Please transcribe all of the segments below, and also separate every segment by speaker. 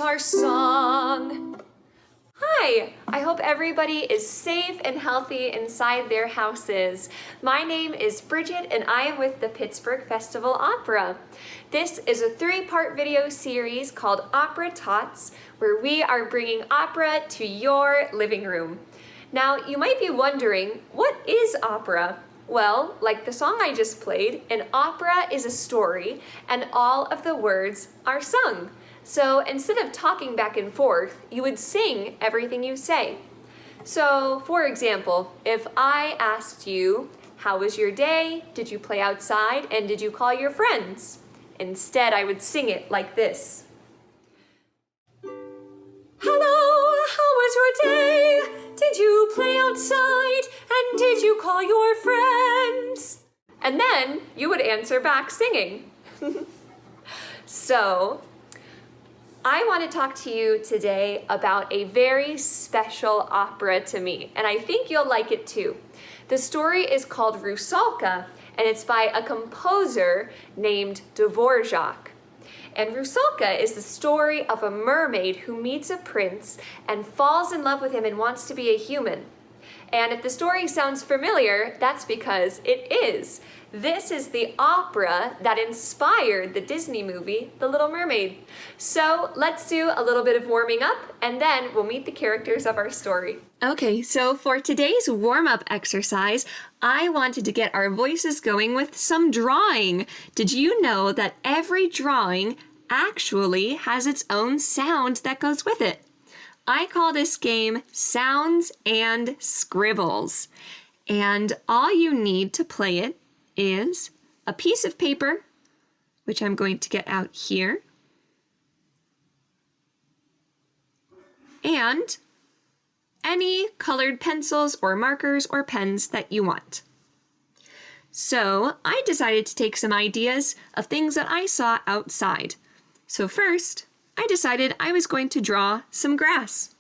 Speaker 1: our song. Hi, I hope everybody is safe and healthy inside their houses. My name is Bridget and I am with the Pittsburgh Festival Opera. This is a 3-part video series called Opera Tots, where we are bringing opera to your living room. Now, you might be wondering, what is opera? Well, like the song I just played, an opera is a story and all of the words are sung. So instead of talking back and forth, you would sing everything you say. So, for example, if I asked you, how was your day? Did you play outside? And did you call your friends? Instead, I would sing it like this. Hello, how was your day? Did you play outside? And did you call your friends? And then you would answer back singing. So, I want to talk to you today about a very special opera to me, and I think you'll like it too. The story is called Rusalka, and it's by a composer named Dvorak. And Rusalka is the story of a mermaid who meets a prince and falls in love with him and wants to be a human. And if the story sounds familiar, that's because it is. This is the opera that inspired the Disney movie, The Little Mermaid. So let's do a little bit of warming up and then we'll meet the characters of our story. Okay, so for today's warm-up exercise, I wanted to get our voices going with some drawing. Did you know that every drawing actually has its own sound that goes with it? I call this game Sounds and Scribbles. And all you need to play it is a piece of paper, which I'm going to get out here, and any colored pencils or markers or pens that you want. So I decided to take some ideas of things that I saw outside. So first, I decided I was going to draw some grass.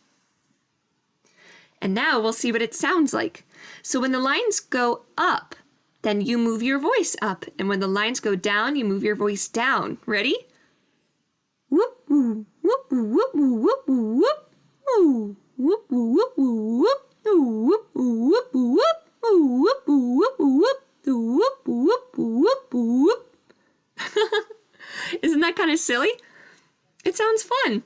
Speaker 1: And now we'll see what it sounds like. So when the lines go up, then you move your voice up. And when the lines go down, you move your voice down. Ready? Whoop, whoop, whoop, whoop, whoop, whoop, whoop, whoop, whoop, whoop, whoop, whoop, whoop, whoop, whoop, whoop, whoop, whoop, whoop. Isn't that kind of silly? It sounds fun.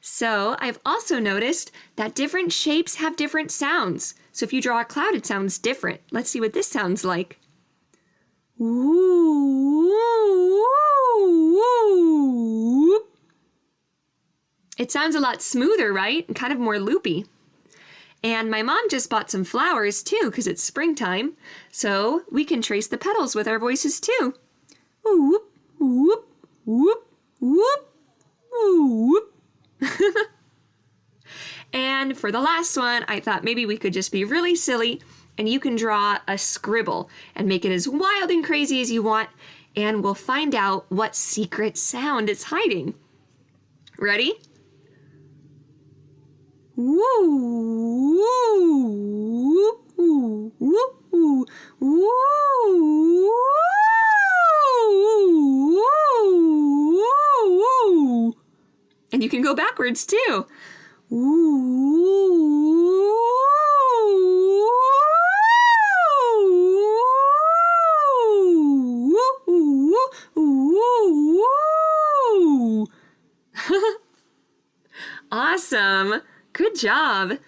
Speaker 1: So I've also noticed that different shapes have different sounds. So if you draw a cloud, it sounds different. Let's see what this sounds like. It sounds a lot smoother, right? And kind of more loopy. And my mom just bought some flowers too, because it's springtime. So we can trace the petals with our voices too. Whoop, whoop, whoop, whoop. Whoop. And for the last one, I thought maybe we could just be really silly and you can draw a scribble and make it as wild and crazy as you want, and we'll find out what secret sound it's hiding. Ready? Woo, woo, woo, woo, woo, woo, woo. And you can go backwards too. Awesome. Good job.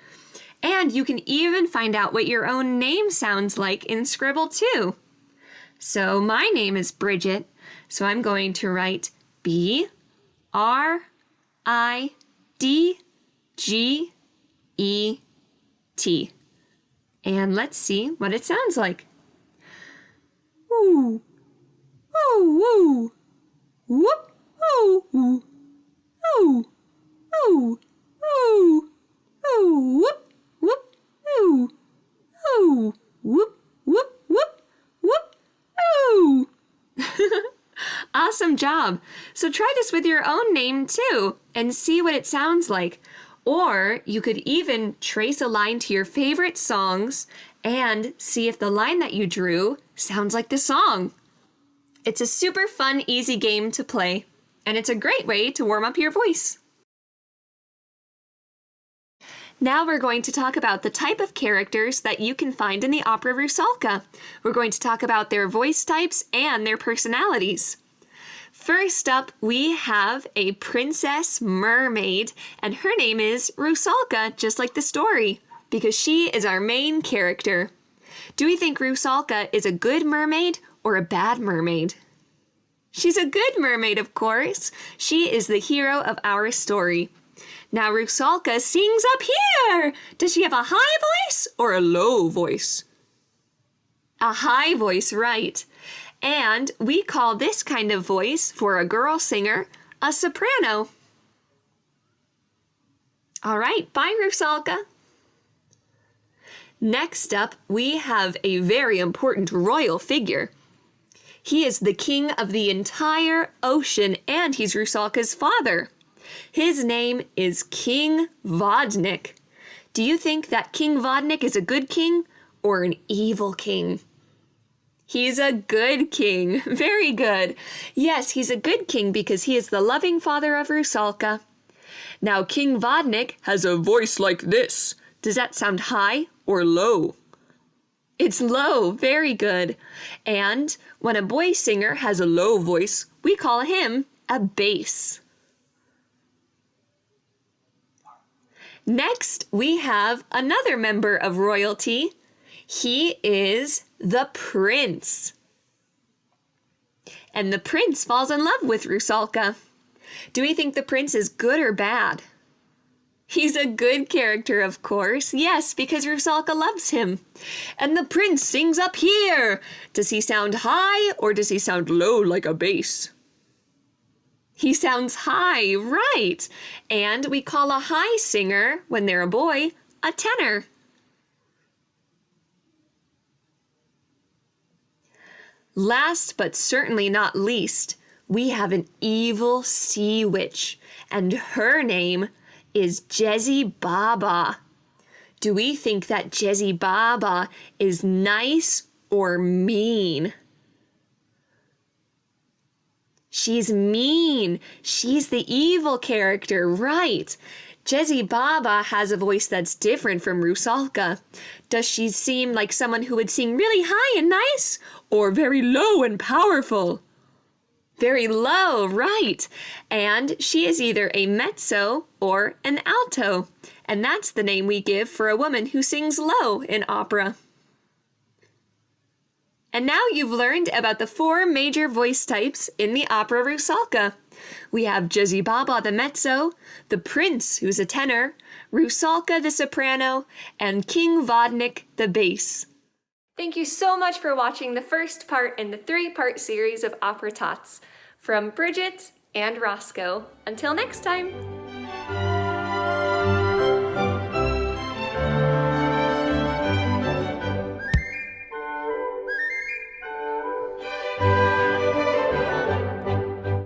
Speaker 1: And you can even find out what your own name sounds like in Scribble too. So my name is Bridget, so I'm going to write B-R-I-D-G-E-T. And let's see what it sounds like. Woo, woo, woo, whoop, woo, woo, woo, woo, woo, woo, whoop, whoop, woo, woo, whoop, whoop, whoop, whoop, woo. Awesome job. So try this with your own name too and see what it sounds like. Or you could even trace a line to your favorite songs and see if the line that you drew sounds like the song. It's a super fun, easy game to play, and it's a great way to warm up your voice. Now we're going to talk about the type of characters that you can find in the opera Rusalka. We're going to talk about their voice types and their personalities. First up, we have a princess mermaid, and her name is Rusalka, just like the story, because she is our main character. Do we think Rusalka is a good mermaid or a bad mermaid? She's a good mermaid, of course. She is the hero of our story. Now Rusalka sings up here. Does she have a high voice or a low voice? A high voice, right. And we call this kind of voice for a girl singer a soprano. All right, bye Rusalka. Next up, we have a very important royal figure. He is the king of the entire ocean, and he's Rusalka's father. His name is King Vodnik. Do you think that King Vodnik is a good king or an evil king? He's a good king. Very good. Yes, he's a good king because he is the loving father of Rusalka. Now, King Vodnik has a voice like this. Does that sound high or low? It's low. Very good. And when a boy singer has a low voice, we call him a bass. Next, we have another member of royalty. He is the prince. And the prince falls in love with Rusalka. Do we think the prince is good or bad? He's a good character, of course. Yes, because Rusalka loves him. And the prince sings up here. Does he sound high or does he sound low like a bass? He sounds high, right. And we call a high singer, when they're a boy, a tenor. Last but certainly not least, we have an evil sea witch, and her name is Jezi Baba. Do we think that Jezi Baba is nice or mean? She's mean. She's the evil character, right. Jezi Baba has a voice that's different from Rusalka. Does she seem like someone who would sing really high and nice, or very low and powerful? Very low, right. And she is either a mezzo or an alto, and that's the name we give for a woman who sings low in opera. And now you've learned about the 4 major voice types in the opera Rusalka. We have Jezi Baba the mezzo, the prince who's a tenor, Rusalka the soprano, and King Vodnik the bass. Thank you so much for watching the first part in the 3-part series of Opera Tots from Bridget and Roscoe. Until next time!